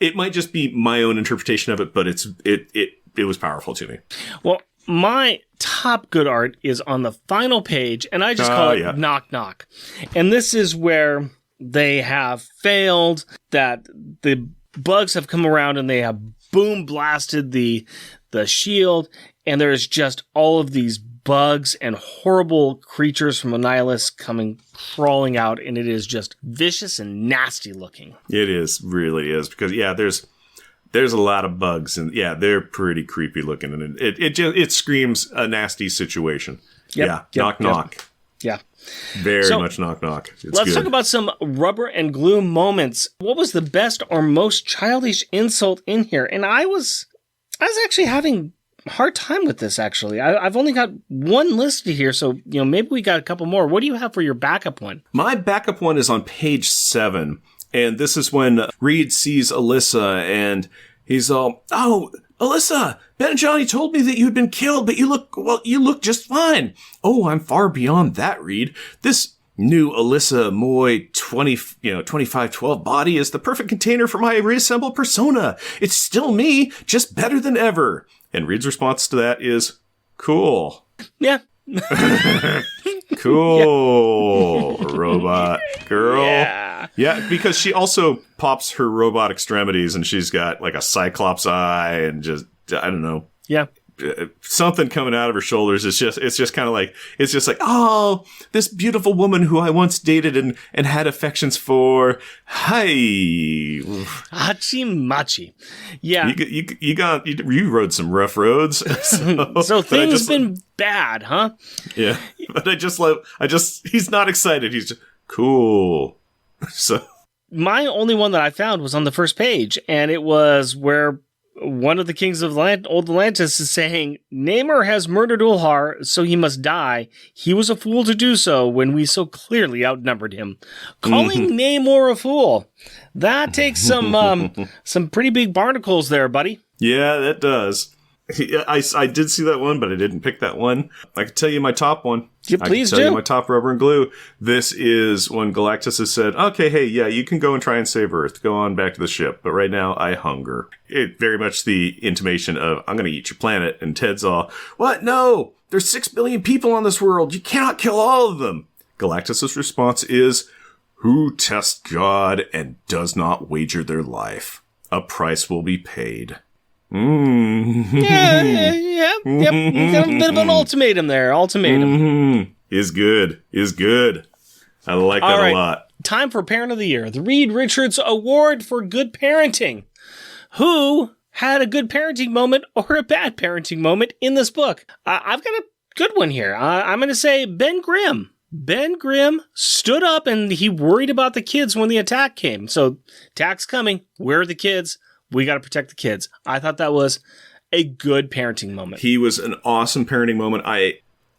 It might just be my own interpretation of it, but it was powerful to me. Well, my top good art is on the final page, and I just call it Knock Knock. And this is where they have failed, that the bugs have come around and they have boom blasted the shield, and there's just all of these bugs and horrible creatures from Annihilus crawling out, and it is just vicious and nasty looking. It is, really is, because there's a lot of bugs, and they're pretty creepy looking, and it screams a nasty situation. Knock. Yeah. Very much knock knock. Let's talk about some rubber and glue moments. What was the best or most childish insult in here? And I was actually having hard time with this, actually. I've only got one listed here, so maybe we got a couple more. What do you have for your backup one? My backup one is on page 7, and this is when Reed sees Alyssa, and he's all, Alyssa, Ben and Johnny told me that you had been killed, but you look just fine. Oh, I'm far beyond that, Reed. This new Alyssa Moy 2512 body is the perfect container for my reassembled persona. It's still me, just better than ever. And Reed's response to that is, cool. Yeah. Cool, robot girl. Yeah, because she also pops her robot extremities, and she's got like a cyclops eye and just, I don't know. Yeah. something coming out of her shoulders. It's just kind of like, oh, this beautiful woman who I once dated and had affections for. Hi. Hachi machi. Yeah. You rode some rough roads. So things been bad, huh? Yeah. But he's not excited. He's just cool. So my only one that I found was on the first page, and it was where one of the kings of Old Atlantis is saying, Namor has murdered Ulhar, so he must die. He was a fool to do so when we so clearly outnumbered him. Calling Namor a fool. That takes some pretty big barnacles there, buddy. Yeah, that does. I did see that one, but I didn't pick that one. I can tell you my top one. Yeah, please I can tell you my top rubber and glue. This is when Galactus has said, okay, hey, yeah, you can go and try and save Earth. Go on back to the ship. But right now, I hunger. It very much the intimation of, I'm going to eat your planet. And Ted's all, what? No! There's 6 billion people on this world. You cannot kill all of them. Galactus's response is, who tests God and does not wager their life? A price will be paid. Yeah. Yep. You got a bit of an ultimatum there. Is good. I like that a lot. Time for Parent of the Year. The Reed Richards Award for Good Parenting. Who had a good parenting moment or a bad parenting moment in this book? I've got a good one here. I'm going to say Ben Grimm. Ben Grimm stood up and he worried about the kids when the attack came. So, attack's coming. Where are the kids? We got to protect the kids. I thought that was a good parenting moment. He was an awesome parenting moment. I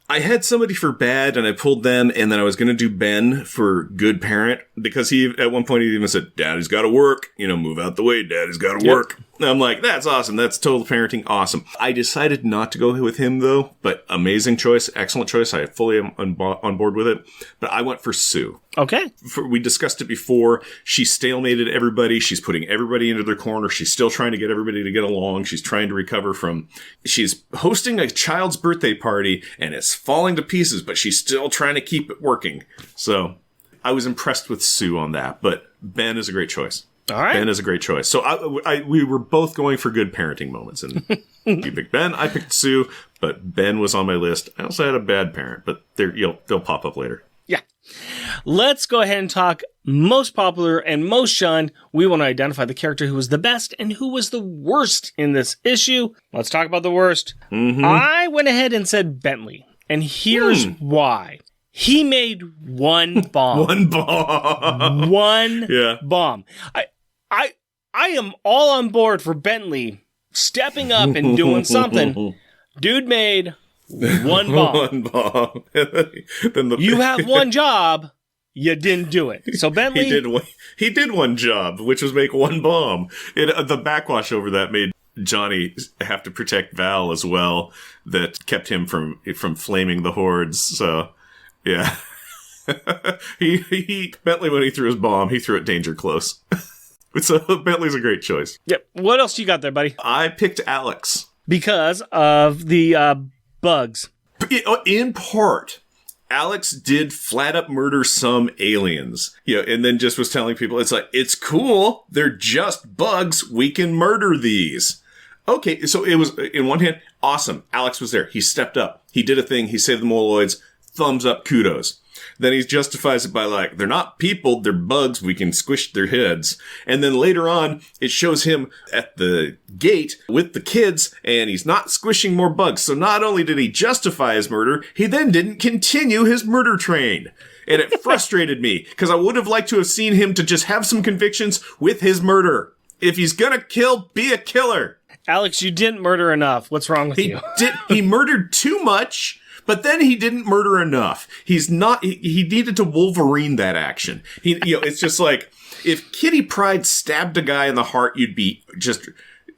had somebody for bad and I pulled them, and then I was going to do Ben for good parent because he, at one point, he even said, Daddy's got to work. Move out the way. Daddy's got to work. And I'm like, that's awesome. That's total parenting. Awesome. I decided not to go with him, though, but amazing choice. Excellent choice. I fully am on board with it. But I went for Sue. Okay. We discussed it before. She stalemated everybody. She's putting everybody into their corner. She's still trying to get everybody to get along. She's trying to recover from... She's hosting a child's birthday party, and it's falling to pieces, but she's still trying to keep it working. So I was impressed with Sue on that, but Ben is a great choice. All right. Ben is a great choice. So we were both going for good parenting moments, and you picked Ben, I picked Sue, but Ben was on my list. I also had a bad parent, but they'll pop up later. Yeah. Let's go ahead and talk most popular and most shunned. We want to identify the character who was the best and who was the worst in this issue. Let's talk about the worst. Mm-hmm. I went ahead and said Bentley, and here's why. He made one bomb. One bomb. Bomb. I am all on board for Bentley stepping up and doing something. Dude made one bomb. One bomb. You have one job. You didn't do it. So Bentley... He did one job, which was make one bomb. The backwash over that made Johnny have to protect Val as well. That kept him from flaming the hordes. So, yeah. Bentley, when he threw his bomb, he threw it danger close. So Bentley's a great choice. Yep. What else you got there, buddy? I picked Alex. Because of the bugs. In part, Alex did flat up murder some aliens. And then just was telling people, it's cool. They're just bugs. We can murder these. Okay, so it was, in one hand, awesome. Alex was there. He stepped up. He did a thing. He saved the Moloids. Thumbs up, kudos. Then he justifies it by they're not people, they're bugs, we can squish their heads. And then later on, it shows him at the gate with the kids, and he's not squishing more bugs. So not only did he justify his murder, he then didn't continue his murder train. And it frustrated me, because I would have liked to have seen him to just have some convictions with his murder. If he's gonna kill, be a killer. Alex, you didn't murder enough. What's wrong with you? He murdered too much. But then he didn't murder enough. He needed to Wolverine that action. It's just like, if Kitty Pryde stabbed a guy in the heart, you'd be just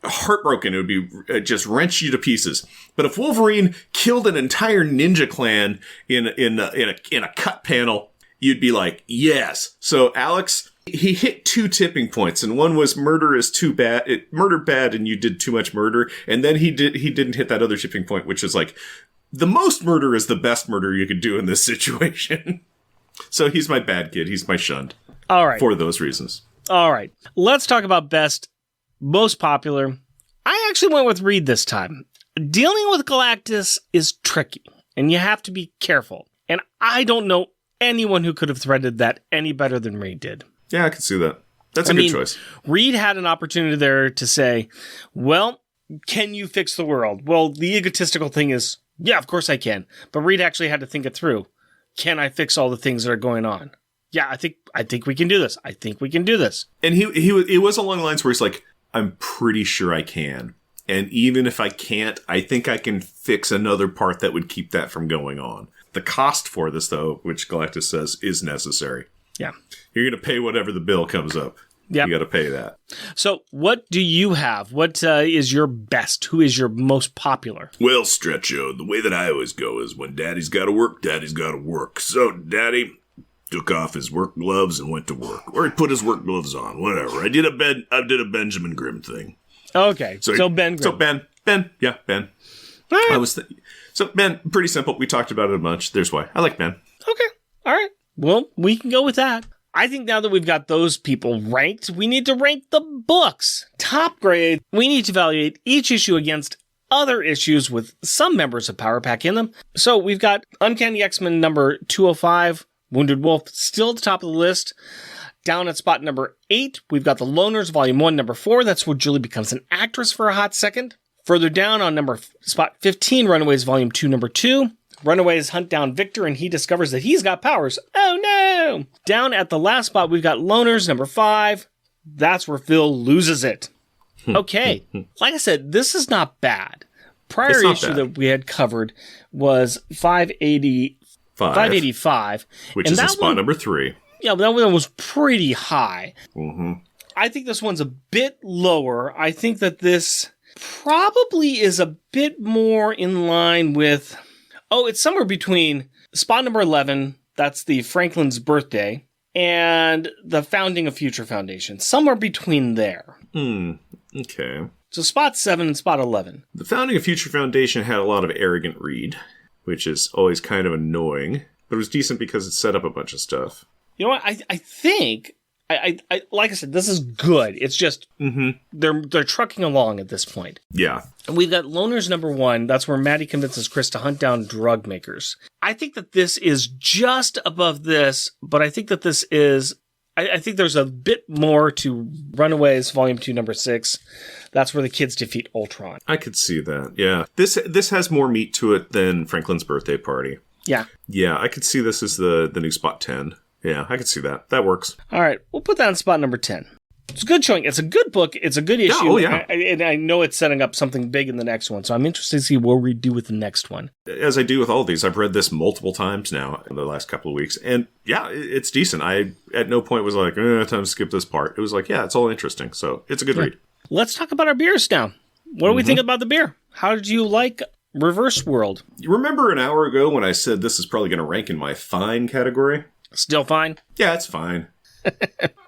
heartbroken. It would be just wrench you to pieces. But if Wolverine killed an entire ninja clan in a cut panel, you'd be like, yes. So Alex, he hit 2 tipping points, and one was murder is too bad. Murder bad, and you did too much murder. And then he didn't hit that other tipping point, which is like, the most murder is the best murder you could do in this situation. So he's my bad kid. He's my shunned. All right. For those reasons. All right. Let's talk about best, most popular. I actually went with Reed this time. dealing with Galactus is tricky, and you have to be careful. And I don't know anyone who could have threaded that any better than Reed did. Yeah, I can see that. That's a good choice. Reed had an opportunity there to say, well, can you fix the world? Well, the egotistical thing is, yeah, of course I can. But Reed actually had to think it through. Can I fix all the things that are going on? Yeah, I think we can do this. I think we can do this. And it was along the lines where he's like, I'm pretty sure I can. And even if I can't, I think I can fix another part that would keep that from going on. The cost for this, though, which Galactus says is necessary. Yeah. You're going to pay whatever the bill comes up. Yep. You got to pay that. So what do you have? What is your best? Who is your most popular? Well, Stretcho, the way that I always go is when Daddy's got to work, Daddy's got to work. So Daddy took off his work gloves and went to work. Or he put his work gloves on, whatever. I did a Benjamin Grimm thing. Okay, so Ben Grimm. So Ben. Yeah, Ben. Right. So Ben, pretty simple. We talked about it a bunch. There's why. I like Ben. Okay, all right. Well, we can go with that. I think now that we've got those people ranked, we need to rank the books. Top grade, we need to evaluate each issue against other issues with some members of Power Pack in them. So we've got Uncanny X-Men number 205, Wounded Wolf, still at the top of the list. Down at spot number 8, we've got The Loners, Volume 1, number 4. That's where Julie becomes an actress for a hot second. Further down on spot 15, Runaways, Volume 2, number 2. Runaways hunt down Victor, and he discovers that he's got powers. Oh, no! Down at the last spot, we've got Loners, number 5. That's where Phil loses it. Okay. Like I said, this is not bad. Prior issue that we had covered was 585. Which is spot number 3. Yeah, but that one was pretty high. Mm-hmm. I think this one's a bit lower. I think that this probably is a bit more in line with... Oh, it's somewhere between spot number 11, that's the Franklin's birthday, and the founding of Future Foundation. Somewhere between there. Okay. So spot 7 and spot 11. The founding of Future Foundation had a lot of arrogant Reed, which is always kind of annoying, but it was decent because it set up a bunch of stuff. You know what? I think, like I said, this is good. It's just, they're trucking along at this point. Yeah. And we've got Loners number 1. That's where Maddie convinces Chris to hunt down drug makers. I think that this is just above this, but I think that this is... I think there's a bit more to Runaways, Volume 2, number 6. That's where the kids defeat Ultron. I could see that, yeah. This has more meat to it than Franklin's birthday party. Yeah. Yeah, I could see this as the new spot 10. Yeah, I could see that. That works. All right, we'll put that on spot number 10. It's a good showing. It's a good book. It's a good issue. Oh, yeah. And I know it's setting up something big in the next one, so I'm interested to see what we do with the next one. As I do with all of these, I've read this multiple times now in the last couple of weeks, and yeah, it's decent. I, at no point was like, time to skip this part. It was like, yeah, it's all interesting, so it's a good read. Let's talk about our beers now. What do we think about the beer? How did you like Reverse World? You remember an hour ago when I said this is probably going to rank in my fine category? Still fine? Yeah, it's fine.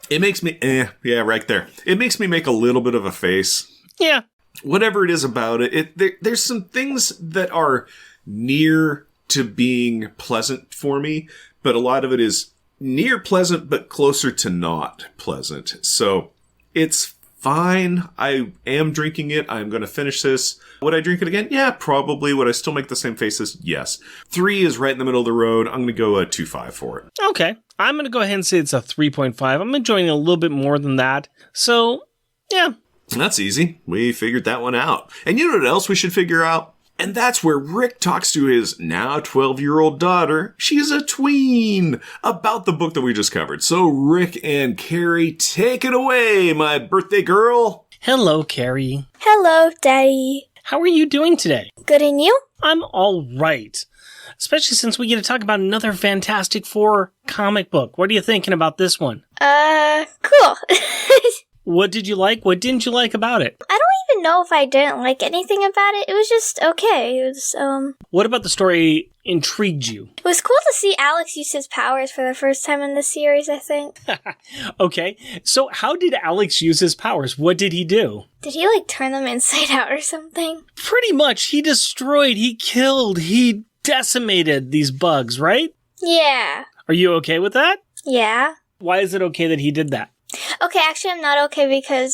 It makes me, yeah, right there. It makes me make a little bit of a face. Yeah. Whatever it is about it, there's some things that are near to being pleasant for me, but a lot of it is near pleasant, but closer to not pleasant. So it's fine. I am drinking it. I'm going to finish this. Would I drink it again? Yeah, probably. Would I still make the same faces? Yes. 3 is right in the middle of the road. I'm going to go a 2.5 for it. Okay. I'm going to go ahead and say it's a 3.5. I'm enjoying it a little bit more than that. So, yeah. That's easy. We figured that one out. And you know what else we should figure out? And that's where Rick talks to his now 12-year-old daughter. She's a tween. About the book that we just covered. So Rick and Carrie, take it away, my birthday girl. Hello, Carrie. Hello, Daddy. How are you doing today? Good, and you? I'm all right. Especially since we get to talk about another Fantastic Four comic book. What are you thinking about this one? Cool. What did you like? What didn't you like about it? I don't even know if I didn't like anything about it. It was just okay. It was, What about the story intrigued you? It was cool to see Alex use his powers for the first time in the series, I think. Okay, so how did Alex use his powers? What did he do? Did he, like, turn them inside out or something? Pretty much. He destroyed, he killed, he decimated these bugs, right? Yeah. Are you okay with that? Yeah. Why is it okay that he did that? Okay, actually, I'm not okay because,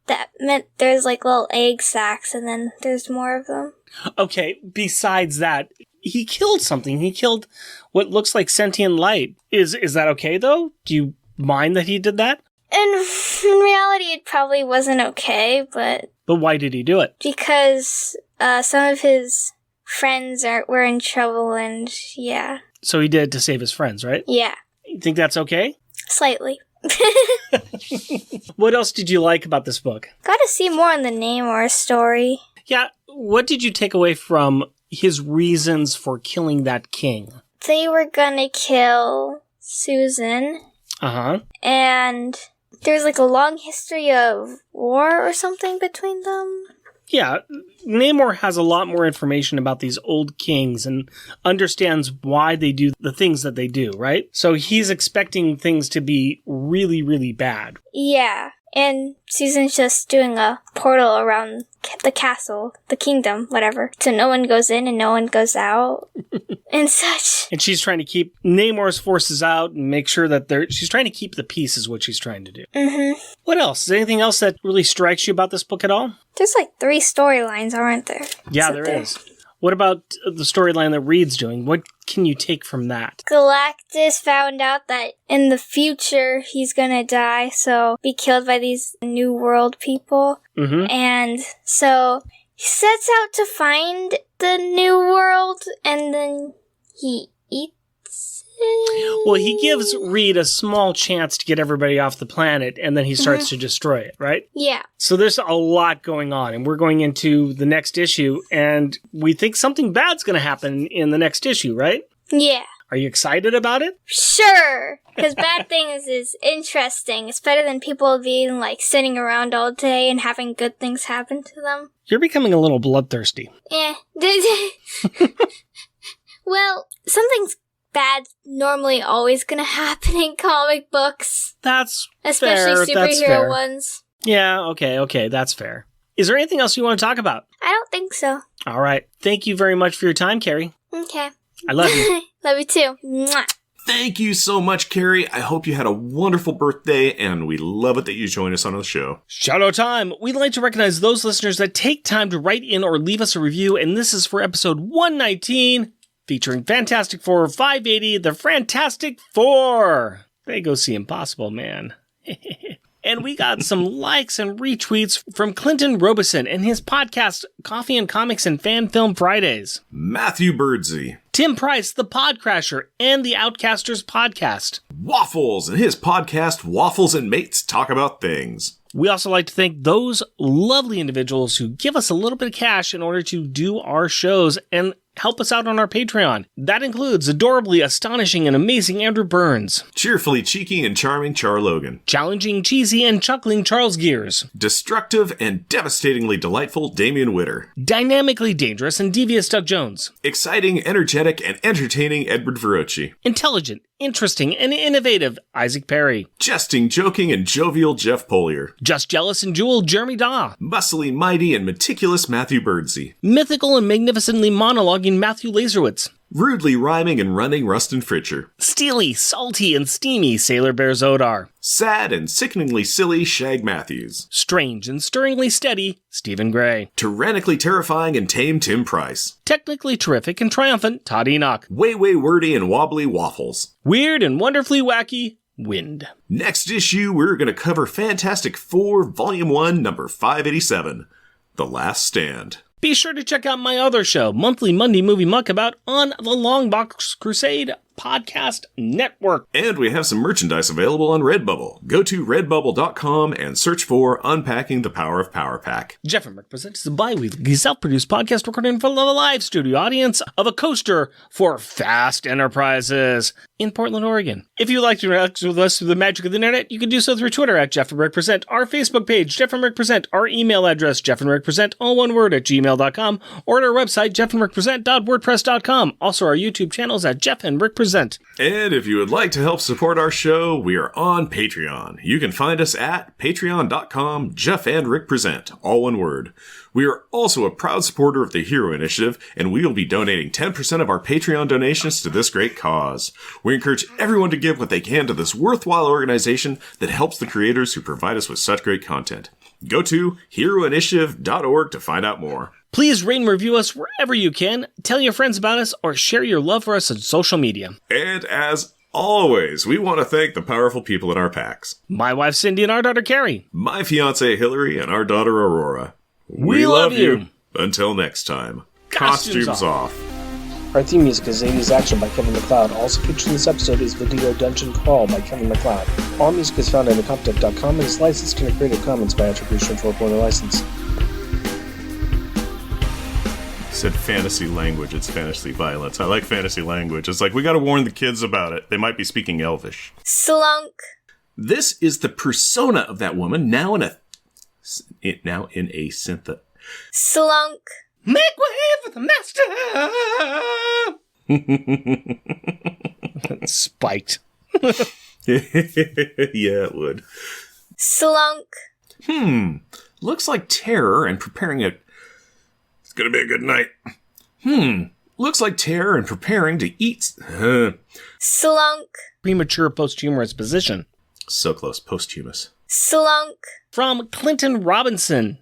that meant there's like little egg sacs and then there's more of them. Okay, besides that, he killed something. He killed what looks like sentient light. Is that okay, though? Do you mind that he did that? And in reality, it probably wasn't okay, but... But why did he do it? Because some of his friends were in trouble, and yeah. So he did it to save his friends, right? Yeah. You think that's okay? Slightly. What else did you like about this book? Got to see more in the name or story. Yeah, what did you take away from his reasons for killing that king? They were gonna kill Susan. Uh-huh. And there's like a long history of war or something between them. Yeah, Namor has a lot more information about these old kings and understands why they do the things that they do, right? So he's expecting things to be really, really bad. Yeah, and Susan's just doing a portal around the castle, the kingdom, whatever. So no one goes in and no one goes out and such. And she's trying to keep Namor's forces out and make sure that she's trying to keep the peace is what she's trying to do. Mm-hmm. What else? Is there anything else that really strikes you about this book at all? There's like 3 storylines, aren't there? Yeah, there is. What about the storyline that Reed's doing? What can you take from that? Galactus found out that in the future he's gonna die, so be killed by these New World people. Mm-hmm. And so he sets out to find the New World, and then he eats it. Well, he gives Reed a small chance to get everybody off the planet, and then he starts to destroy it, right? Yeah. So there's a lot going on, and we're going into the next issue, and we think something bad's going to happen in the next issue, right? Yeah. Are you excited about it? Sure. Because bad things is interesting. It's better than people being like sitting around all day and having good things happen to them. You're becoming a little bloodthirsty. Well, something's bad's normally always gonna happen in comic books. That's especially fair. superhero ones. Yeah, okay, that's fair. Is there anything else you want to talk about? I don't think so. All right. Thank you very much for your time, Carrie. Okay. I love you. Love you too. Mwah. Thank you so much, Carrie. I hope you had a wonderful birthday, and we love it that you joined us on the show. Shout out time. We'd like to recognize those listeners that take time to write in or leave us a review, and this is for episode 119, featuring Fantastic Four 580, the Fantastic Four. They go see Impossible Man. And we got some likes and retweets from Clinton Robeson and his podcast, Coffee and Comics and Fan Film Fridays. Matthew Birdsey. Tim Price, the Podcrasher, and the Outcasters podcast. Waffles and his podcast, Waffles and Mates Talk About Things. We also like to thank those lovely individuals who give us a little bit of cash in order to do our shows and help us out on our Patreon. That includes adorably astonishing and amazing Andrew Burns, cheerfully cheeky and charming Char Logan, challenging, cheesy, and chuckling Charles Gears, destructive and devastatingly delightful Damian Witter, dynamically dangerous and devious Doug Jones, exciting, energetic, and entertaining Edward Verocci, intelligent, interesting, and innovative Isaac Perry, jesting, joking, and jovial Jeff Polier, just jealous and jewel Jeremy Daw, muscly, mighty, and meticulous Matthew Birdsey, mythical and magnificently monologuing Matthew Laserwitz, rudely rhyming and running Rustin Fritcher, steely, salty, and steamy Sailor Bear Zodar, sad and sickeningly silly Shag Matthews, strange and stirringly steady Stephen Gray, tyrannically terrifying and tame Tim Price, technically terrific and triumphant Todd Enoch, way wordy and wobbly Waffles, weird and wonderfully wacky Wind. Next issue, we're going to cover Fantastic Four, Volume 1, number 587, The Last Stand. Be sure to check out my other show, Monthly Monday Movie Muckabout, on the Long Box Crusade Podcast Network. And we have some merchandise available on Redbubble. Go to redbubble.com and search for Unpacking the Power of Power Pack. Jeff and Rick Presents is a bi-weekly self-produced podcast recorded in front of a live studio audience of a coaster for Fast Enterprises in Portland, Oregon. If you'd like to interact with us through the magic of the internet, you can do so through Twitter at Jeff and Rick Present, our Facebook page, Jeff and Rick Present, our email address, Jeff and Rick Present, all one word, at gmail.com, or at our website, jeffandrickpresent.wordpress.com. Also, our YouTube channels at Jeff and Rick Present. And if you would like to help support our show, we are on Patreon. You can find us at patreon.com, Jeff and Rick Present, all one word. We are also a proud supporter of the Hero Initiative, and we will be donating 10% of our Patreon donations to this great cause. We encourage everyone to give what they can to this worthwhile organization that helps the creators who provide us with such great content. Go to heroinitiative.org to find out more. Please rate and review us wherever you can, tell your friends about us, or share your love for us on social media. And as always, we want to thank the powerful people in our packs. My wife Cindy and our daughter Carrie. My fiancée Hillary and our daughter Aurora. We love you. Until next time, Costumes off. Our theme music is 80s Action by Kevin MacLeod. Also featured in this episode is Video Dungeon Crawl by Kevin MacLeod. All music is found at incompetech.com and is licensed in a Creative Commons by Attribution 4.0 license. Said fantasy language, it's fantasy violence. I like fantasy language. It's like, we gotta warn the kids about it. They might be speaking Elvish. Slunk. This is the persona of that woman, now in a synth. Slunk. Make way for the master! Spiked. Yeah, it would. Slunk. Looks like terror and preparing it. It's gonna be a good night. Looks like terror and preparing to eat. Slunk. Premature posthumous position. So close, posthumous. Slunk. From Clinton Robinson.